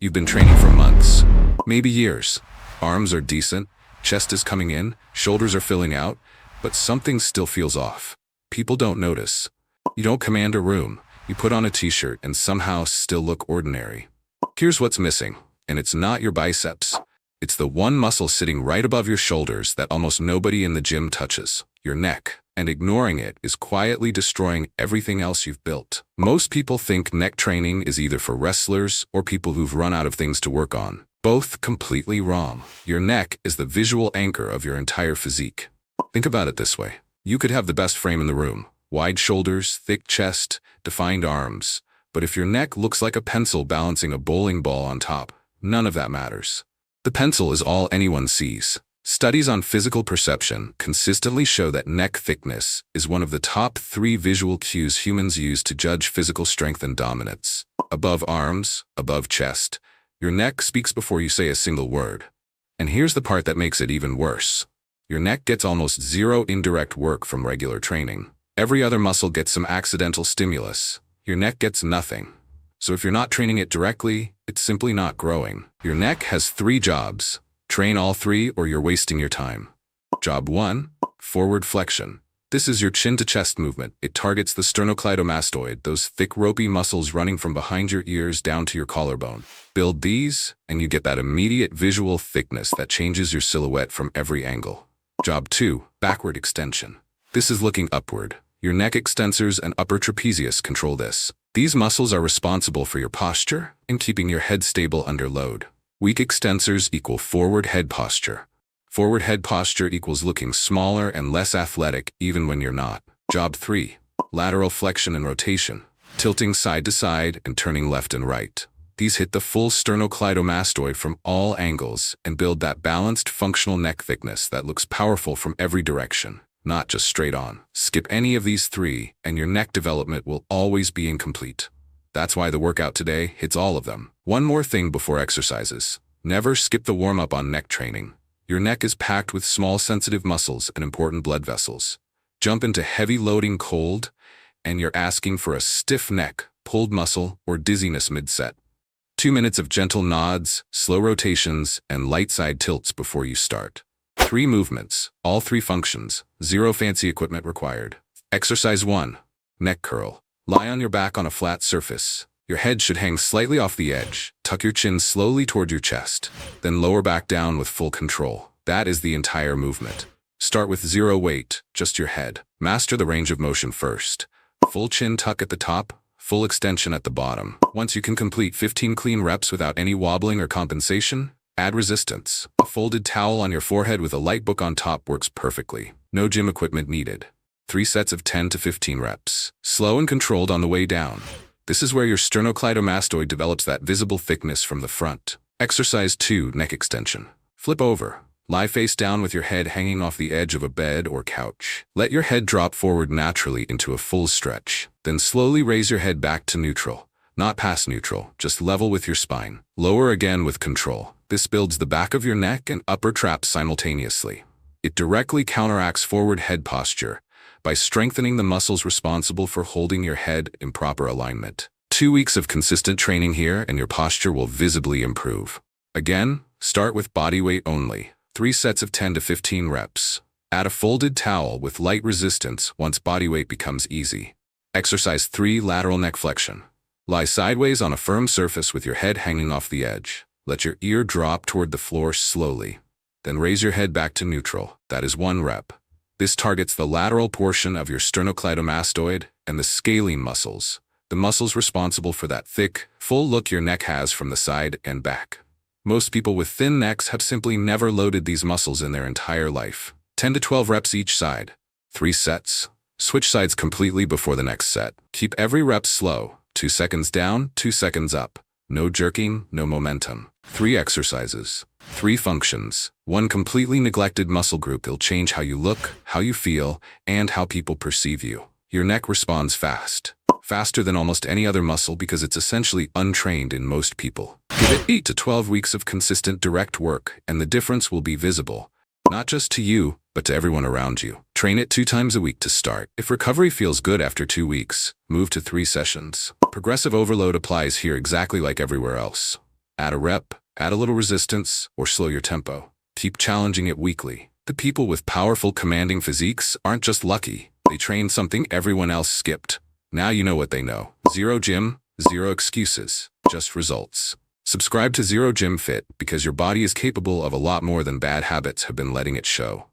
You've been training for months, maybe years. Arms are decent, chest is coming in, shoulders are filling out, but something still feels off. People don't notice. You don't command a room. You put on a t-shirt and somehow still look ordinary. Here's what's missing, and it's not your biceps. It's the one muscle sitting right above your shoulders that almost nobody in the gym touches, your neck. And ignoring it is quietly destroying everything else you've built. Most people think neck training is either for wrestlers or people who've run out of things to work on. Both completely wrong. Your neck is the visual anchor of your entire physique. Think about it this way. You could have the best frame in the room. Wide shoulders, thick chest, defined arms. But if your neck looks like a pencil balancing a bowling ball on top, none of that matters. The pencil is all anyone sees. Studies on physical perception consistently show that neck thickness is one of the top 3 visual cues humans use to judge physical strength and dominance. Above arms, above chest, your neck speaks before you say a single word. And here's the part that makes it even worse. Your neck gets almost zero indirect work from regular training. Every other muscle gets some accidental stimulus. Your neck gets nothing. So if you're not training it directly, it's simply not growing. Your neck has 3 jobs. Train all 3 or you're wasting your time. Job 1, forward flexion. This is your chin to chest movement. It targets the sternocleidomastoid, those thick ropey muscles running from behind your ears down to your collarbone. Build these, and you get that immediate visual thickness that changes your silhouette from every angle. Job 2, backward extension. This is looking upward. Your neck extensors and upper trapezius control this. These muscles are responsible for your posture and keeping your head stable under load. Weak extensors equal forward head posture. Forward head posture equals looking smaller and less athletic even when you're not. Job 3, lateral flexion and rotation. Tilting side to side and turning left and right. These hit the full sternocleidomastoid from all angles and build that balanced functional neck thickness that looks powerful from every direction, not just straight on. Skip any of these 3 and your neck development will always be incomplete. That's why the workout today hits all of them. One more thing before exercises. Never skip the warm-up on neck training. Your neck is packed with small sensitive muscles and important blood vessels. Jump into heavy loading cold, and you're asking for a stiff neck, pulled muscle, or dizziness mid-set. 2 minutes of gentle nods, slow rotations, and light side tilts before you start. 3 movements, all 3 functions, 0 fancy equipment required. Exercise 1, neck curl. Lie on your back on a flat surface. Your head should hang slightly off the edge. Tuck your chin slowly toward your chest. Then lower back down with full control. That is the entire movement. Start with 0 weight, just your head. Master the range of motion first. Full chin tuck at the top, full extension at the bottom. Once you can complete 15 clean reps without any wobbling or compensation, add resistance. A folded towel on your forehead with a light book on top works perfectly. No gym equipment needed. 3 sets of 10 to 15 reps. Slow and controlled on the way down. This is where your sternocleidomastoid develops that visible thickness from the front. Exercise 2, neck extension. Flip over. Lie face down with your head hanging off the edge of a bed or couch. Let your head drop forward naturally into a full stretch. Then slowly raise your head back to neutral. Not past neutral, just level with your spine. Lower again with control. This builds the back of your neck and upper traps simultaneously. It directly counteracts forward head posture by strengthening the muscles responsible for holding your head in proper alignment. 2 weeks of consistent training here and your posture will visibly improve. Again, start with body weight only. 3 sets of 10 to 15 reps. Add a folded towel with light resistance once body weight becomes easy. Exercise 3, lateral neck flexion. Lie sideways on a firm surface with your head hanging off the edge. Let your ear drop toward the floor slowly. Then raise your head back to neutral. That is 1 rep. This targets the lateral portion of your sternocleidomastoid and the scalene muscles, the muscles responsible for that thick, full look your neck has from the side and back. Most people with thin necks have simply never loaded these muscles in their entire life. 10 to 12 reps each side. 3 sets. Switch sides completely before the next set. Keep every rep slow. 2 seconds down, 2 seconds up. No jerking, no momentum. 3 exercises. 3 functions. 1 completely neglected muscle group that'll change how you look, how you feel, and how people perceive you. Your neck responds fast. Faster than almost any other muscle because it's essentially untrained in most people. Give it 8 to 12 weeks of consistent direct work and the difference will be visible. Not just to you, but to everyone around you. Train it 2 times a week to start. If recovery feels good after 2 weeks, move to 3 sessions. Progressive overload applies here exactly like everywhere else. Add a rep, add a little resistance, or slow your tempo. Keep challenging it weekly. The people with powerful, commanding physiques aren't just lucky. They trained something everyone else skipped. Now you know what they know. Zero Gym, zero excuses, just results. Subscribe to Zero Gym Fit because your body is capable of a lot more than bad habits have been letting it show.